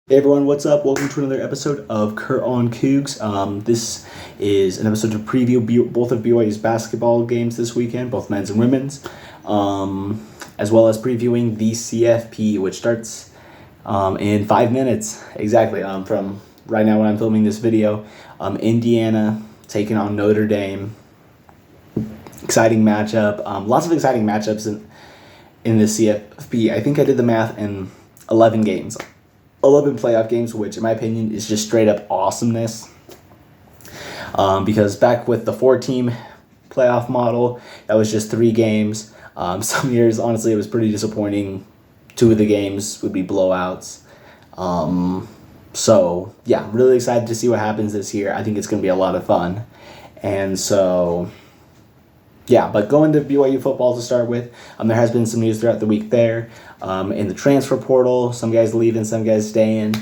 Hey everyone, what's up? Welcome to another episode of Kurt on Cougs. This is an episode to preview both of BYU's basketball games this weekend, both men's and women's, as well as previewing the CFP, which starts in 5 minutes exactly from right now when I'm filming this video. Indiana taking on Notre Dame. Exciting matchup. Lots of exciting matchups in the CFP. I think I did the math in 11 games. 11 playoff games, which in my opinion is just straight up awesomeness. Because back with the 4-team playoff model, that was just 3 games. Some years, honestly, it was pretty disappointing. 2 of the games would be blowouts. So, yeah, really excited to see what happens this year. I think it's going to be a lot of fun. And so, yeah, but going to BYU football to start with, there has been some news throughout the week there. In the transfer portal, some guys leaving, some guys staying.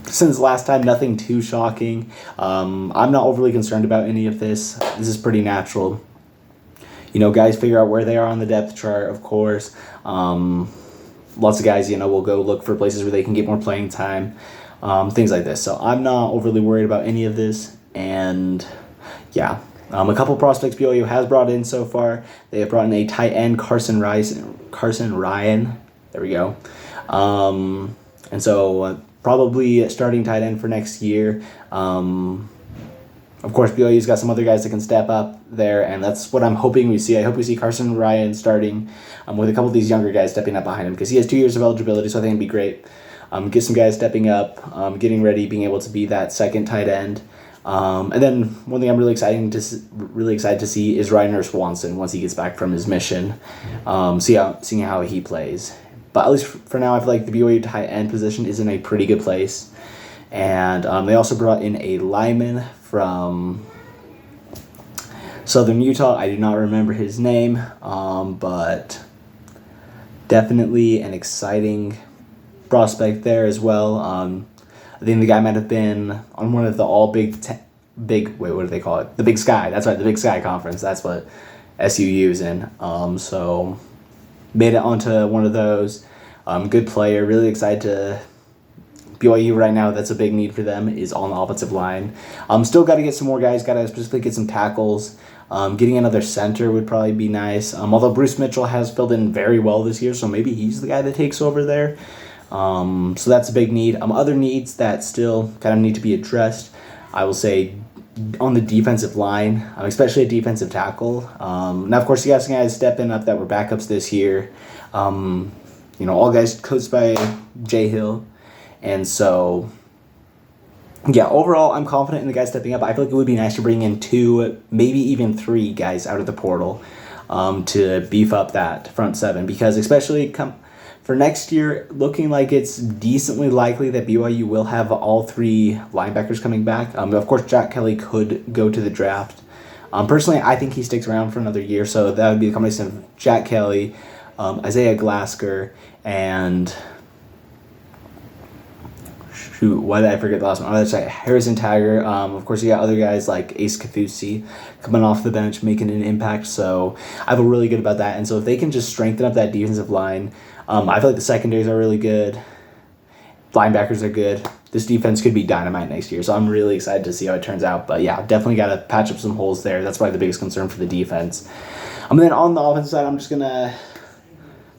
Since last time, nothing too shocking. I'm not overly concerned about any of this. This is pretty natural. You know, guys figure out where they are on the depth chart, of course. Lots of guys, will go look for places where they can get more playing time, things like this. So I'm not overly worried about any of this. And yeah, a couple prospects BYU has brought in so far. They have brought in a tight end, Carson Ryan. There we go. And so probably starting tight end for next year. Of course, BYU's got some other guys that can step up there, and that's what I'm hoping we see. I hope we see Carson Ryan starting with a couple of these younger guys stepping up behind him because he has 2 years of eligibility, so I think it'd be great. Get some guys stepping up, getting ready, being able to be that second tight end. And then one thing I'm really excited to see is Ryner Swanson once he gets back from his mission. Seeing how he plays. But at least for now, I feel like the BYU tight end position is in a pretty good place. And they also brought in a lineman from Southern Utah. I do not remember his name, but definitely an exciting prospect there as well. I think the guy might have been on one of the what do they call it? The Big Sky. That's right, the Big Sky Conference. That's what SUU's in. So made it onto one of those. Good player. Really excited to BYU right now. That's a big need for them is on the offensive line. Still got to get some more guys. Got to specifically get some tackles. Getting another center would probably be nice. Although Bruce Mitchell has filled in very well this year, so maybe he's the guy that takes over there. So that's a big need. Other needs that still kind of need to be addressed, I will say, on the defensive line, especially a defensive tackle. Now, of course, you got some guys stepping up that were backups this year. All guys coached by Jay Hill. And so, yeah, overall, I'm confident in the guys stepping up. I feel like it would be nice to bring in 2, maybe even 3 guys out of the portal to beef up that front 7. Because especially for next year, looking like it's decently likely that BYU will have all 3 linebackers coming back. Of course, Jack Kelly could go to the draft. Personally, I think he sticks around for another year, so that would be a combination of Jack Kelly, Isaiah Glasker, and why did I forget the last one? Oh, that's right, Harrison Tiger. Of course, you got other guys like Ace Kafusi coming off the bench, making an impact. So I feel really good about that. And so if they can just strengthen up that defensive line, I feel like the secondaries are really good. Linebackers are good. This defense could be dynamite next year. So I'm really excited to see how it turns out. But yeah, definitely got to patch up some holes there. That's probably the biggest concern for the defense. And then on the offensive side, I'm just going to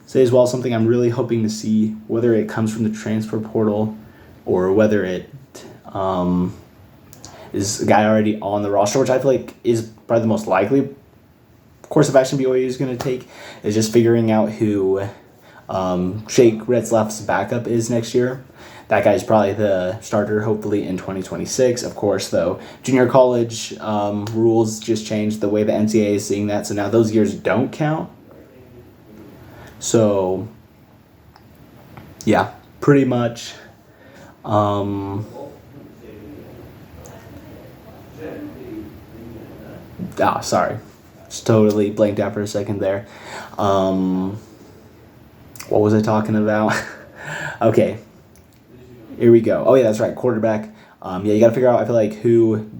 say as well something I'm really hoping to see, whether it comes from the transfer portal or whether it is a guy already on the roster, which I feel like is probably the most likely course of action BYU is going to take, is just figuring out who Jake Retzlaff's backup is next year. That guy's probably the starter, hopefully, in 2026. Of course, though, junior college rules just changed the way the NCAA is seeing that, so now those years don't count. So, yeah, pretty much. Sorry. Just totally blanked out for a second there. What was I talking about? Okay. Here we go. Oh, yeah, that's right. Quarterback. You got to figure out, I feel like, who.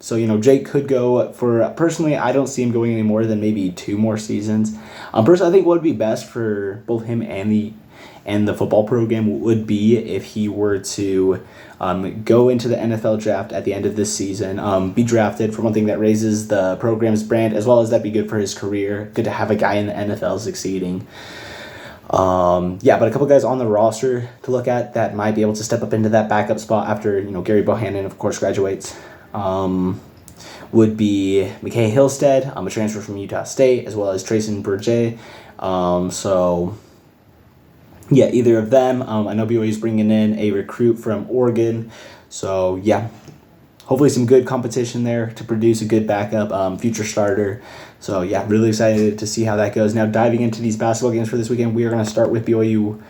So, Jake could go for. Personally, I don't see him going any more than maybe 2 more seasons. Personally, I think what would be best for both him and and the football program would be if he were to go into the NFL draft at the end of this season, be drafted. For one thing, that raises the program's brand, as well as that'd be good for his career. Good to have a guy in the NFL succeeding. But a couple guys on the roster to look at that might be able to step up into that backup spot after, Gary Bohannon, of course, graduates, would be McKay Hillstead, a transfer from Utah State, as well as Trayson Burgess. Either of them. I know BYU's bringing in a recruit from Oregon. So, hopefully some good competition there to produce a good backup future starter. So, really excited to see how that goes. Now, diving into these basketball games for this weekend, we are going to start with BYU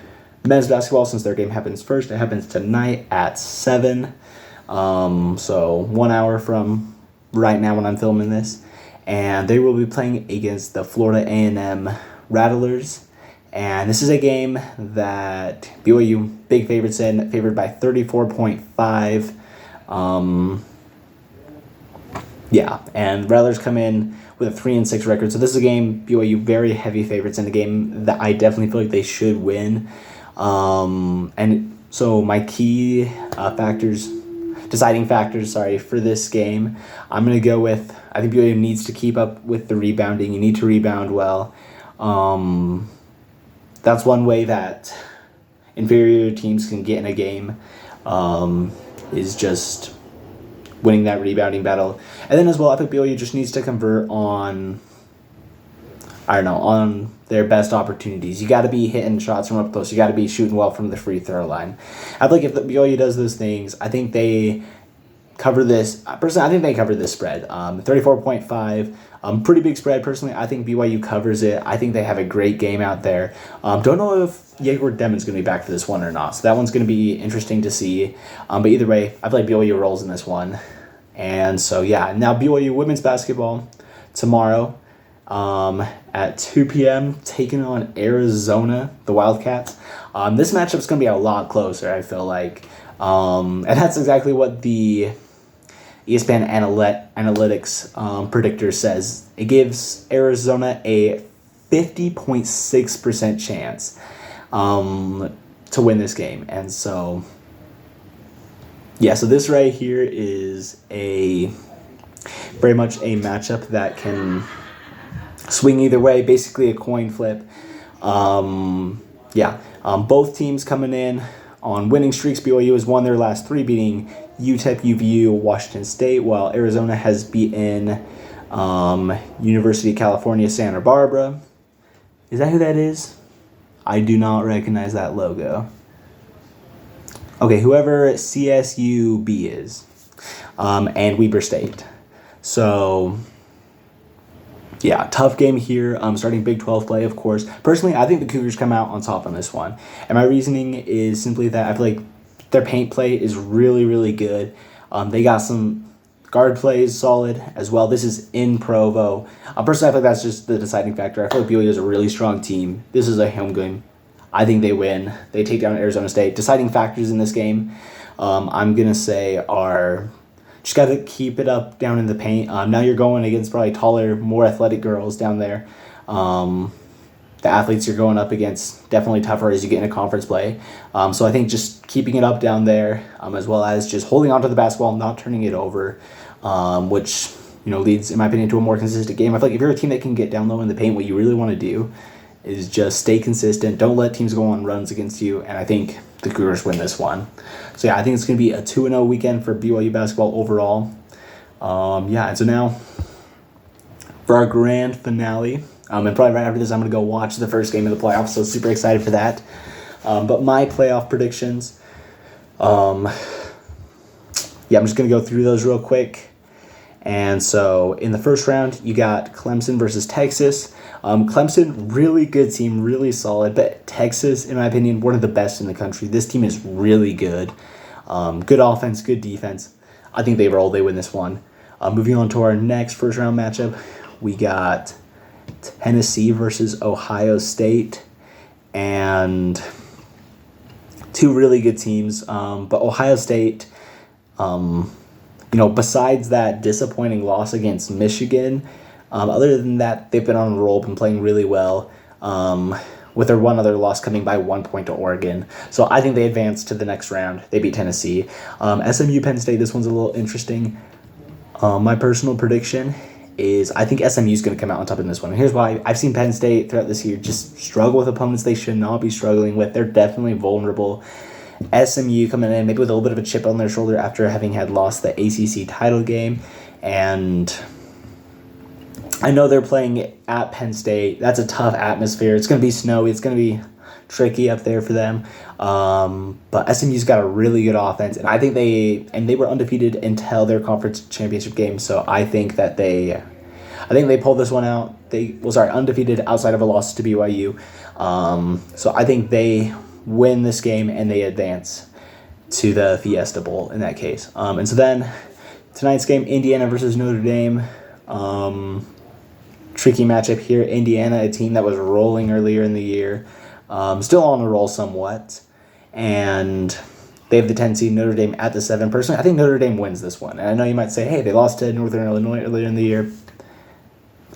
men's basketball since their game happens first. It happens tonight at 7. So 1 hour from right now when I'm filming this. And they will be playing against the Florida A&M Rattlers. And this is a game that BYU, big favorites in, favored by 34.5. And Rattlers come in with a 3-6 record. So this is a game BYU very heavy favorites in, a game that I definitely feel like they should win. And so my key deciding factors, for this game, I'm going to go with, I think BYU needs to keep up with the rebounding. You need to rebound well. That's one way that inferior teams can get in a game, is just winning that rebounding battle. And then as well, I think BYU just needs to convert on their best opportunities. You got to be hitting shots from up close. You got to be shooting well from the free throw line. I feel like if the BYU does those things, I think they cover this. Personally, I think they cover this spread. 34.5. Pretty big spread. Personally, I think BYU covers it. I think they have a great game out there. Don't know if Jaeger Demon's going to be back for this one or not. So that one's going to be interesting to see. But either way, I feel like BYU rolls in this one. And so, now BYU women's basketball tomorrow at 2 p.m. taking on Arizona, the Wildcats. This matchup's going to be a lot closer, I feel like. And that's exactly what the ESPN analytics predictor says. It gives Arizona a 50.6% chance to win this game. And so, so this right here is very much a matchup that can swing either way, basically a coin flip. Both teams coming in on winning streaks. BYU has won their last 3, beating UTEP, UVU, Washington State, while Arizona has beaten University of California, Santa Barbara. Is that who that is? I do not recognize that logo. Okay, whoever CSUB is, and Weber State. So, tough game here. Starting Big 12 play, of course. Personally, I think the Cougars come out on top on this one. And my reasoning is simply that I feel like their paint play is really, really good. They got some guard plays solid as well. This is in Provo. Personally, I feel like that's just the deciding factor. I feel like BYU is a really strong team. This is a home game. I think they win. They take down Arizona State. Deciding factors in this game, I'm going to say, are just got to keep it up down in the paint. Now you're going against probably taller, more athletic girls down there. The athletes you're going up against definitely tougher as you get into conference play. So I think just keeping it up down there, as well as just holding onto the basketball, not turning it over, which leads, in my opinion, to a more consistent game. I feel like if you're a team that can get down low in the paint, what you really want to do is just stay consistent. Don't let teams go on runs against you. And I think the Cougars win this one. So I think it's going to be a 2-0 weekend for BYU basketball overall. And so now for our grand finale, and probably right after this, I'm going to go watch the first game of the playoffs. So super excited for that. But my playoff predictions, I'm just going to go through those real quick. And so in the first round, you got Clemson versus Texas. Clemson, really good team, really solid. But Texas, in my opinion, one of the best in the country. This team is really good. Good offense, good defense. I think they roll. They win this one. Moving on to our next first round matchup, we got Tennessee versus Ohio State. And two really good teams. But Ohio State, besides that disappointing loss against Michigan, other than that, they've been on a roll, been playing really well. with their one other loss coming by 1 point to Oregon. So I think they advance to the next round. They beat Tennessee. SMU Penn State, this one's a little interesting. My personal prediction is I think SMU is going to come out on top in this one. And here's why. I've seen Penn State throughout this year just struggle with opponents they should not be struggling with. They're definitely vulnerable. SMU coming in maybe with a little bit of a chip on their shoulder after having had lost the ACC title game. And I know they're playing at Penn State. That's a tough atmosphere. It's going to be snowy. It's going to be tricky up there for them. But SMU's got a really good offense, and I think they were undefeated until their conference championship game. So I think they pulled this one out. Undefeated outside of a loss to BYU. So I think they win this game and they advance to the Fiesta Bowl in that case. And so then tonight's game, Indiana versus Notre Dame. Tricky matchup here. Indiana, a team that was rolling earlier in the year, still on a roll somewhat, and they have the 10 seed. Notre Dame at the 7. Personally, I think Notre Dame wins this one. And I know you might say, hey, they lost to Northern Illinois earlier in the year.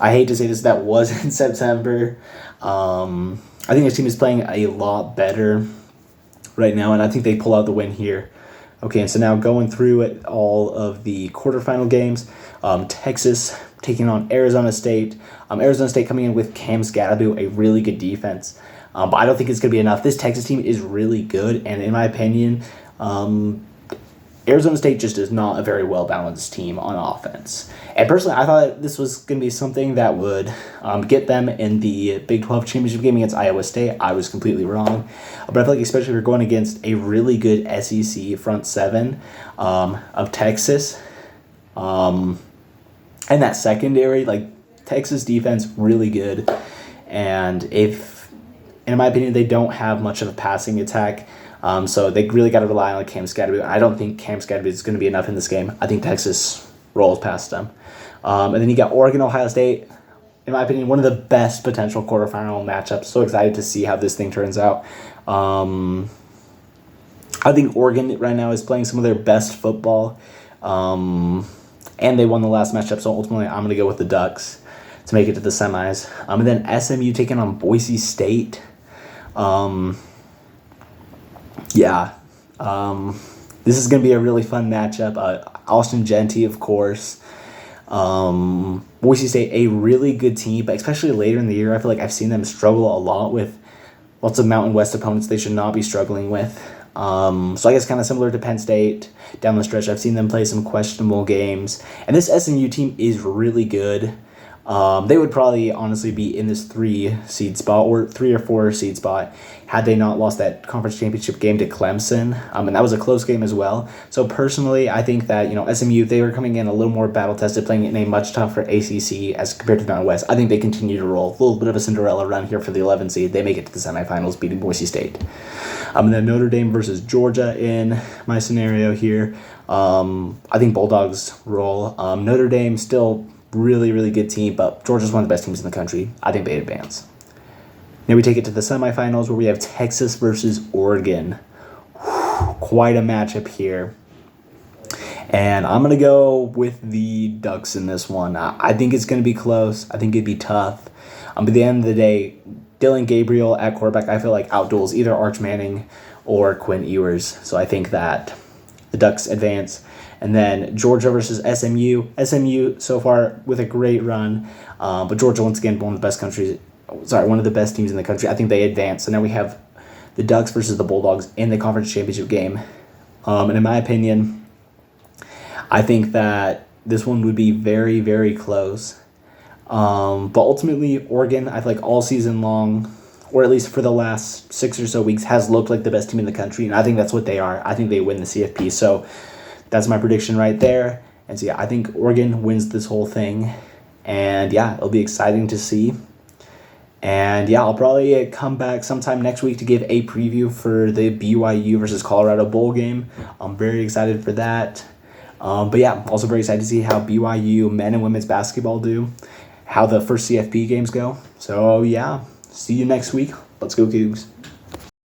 I hate to say this, that was in September. I think this team is playing a lot better right now, and I think they pull out the win here. Okay, and so now going through it, all of the quarterfinal games, Texas taking on Arizona State. Arizona State coming in with Cam Scadaboo, a really good defense. But I don't think it's going to be enough. This Texas team is really good, and in my opinion, Arizona State just is not a very well-balanced team on offense. And personally, I thought this was going to be something that would get them in the Big 12 championship game against Iowa State. I was completely wrong. But I feel like especially if you're going against a really good SEC front seven of Texas, and that secondary, like Texas defense, really good. And in my opinion, they don't have much of a passing attack. So they really got to rely on Cam Scadaboo. I don't think Cam Scadaboo is going to be enough in this game. I think Texas rolls past them. And then you got Oregon, Ohio State. In my opinion, one of the best potential quarterfinal matchups. So excited to see how this thing turns out. I think Oregon right now is playing some of their best football. And they won the last matchup, so ultimately I'm going to go with the Ducks to make it to the semis. And then SMU taking on Boise State. This is going to be a really fun matchup. Austin Genty, of course. Boise State, a really good team, but especially later in the year, I feel like I've seen them struggle a lot with lots of Mountain West opponents they should not be struggling with. So I guess kind of similar to Penn State down the stretch. I've seen them play some questionable games. And this SMU team is really good. They would probably honestly be in this 3 seed spot or 3 or 4 seed spot had they not lost that conference championship game to Clemson. And that was a close game as well. So personally, I think that, SMU, they were coming in a little more battle tested, playing in a much tougher ACC as compared to Mountain West. I think they continue to roll. A little bit of a Cinderella run here for the 11 seed. They make it to the semifinals, beating Boise State. And then Notre Dame versus Georgia in my scenario here. I think Bulldogs roll. Notre Dame still really, really good team, but Georgia's one of the best teams in the country. I think they advance. Now we take it to the semifinals where we have Texas versus Oregon. Quite a matchup here. And I'm going to go with the Ducks in this one. I think it's going to be close. I think it'd be tough. But at the end of the day, Dylan Gabriel at quarterback, I feel like outduels either Arch Manning or Quinn Ewers. So I think that the Ducks advance. And then Georgia versus SMU. SMU so far with a great run. But Georgia, once again, one of the best teams in the country. I think they advance. So now we have the Ducks versus the Bulldogs in the conference championship game. And in my opinion, I think that this one would be very, very close. But ultimately, Oregon, I feel like all season long, or at least for the last 6 or so weeks, has looked like the best team in the country. And I think that's what they are. I think they win the CFP. So that's my prediction right there. And so, I think Oregon wins this whole thing. And, it'll be exciting to see. And, I'll probably come back sometime next week to give a preview for the BYU versus Colorado Bowl game. I'm very excited for that. But, also very excited to see how BYU men and women's basketball do, how the first CFP games go. So, see you next week. Let's go, Cougs.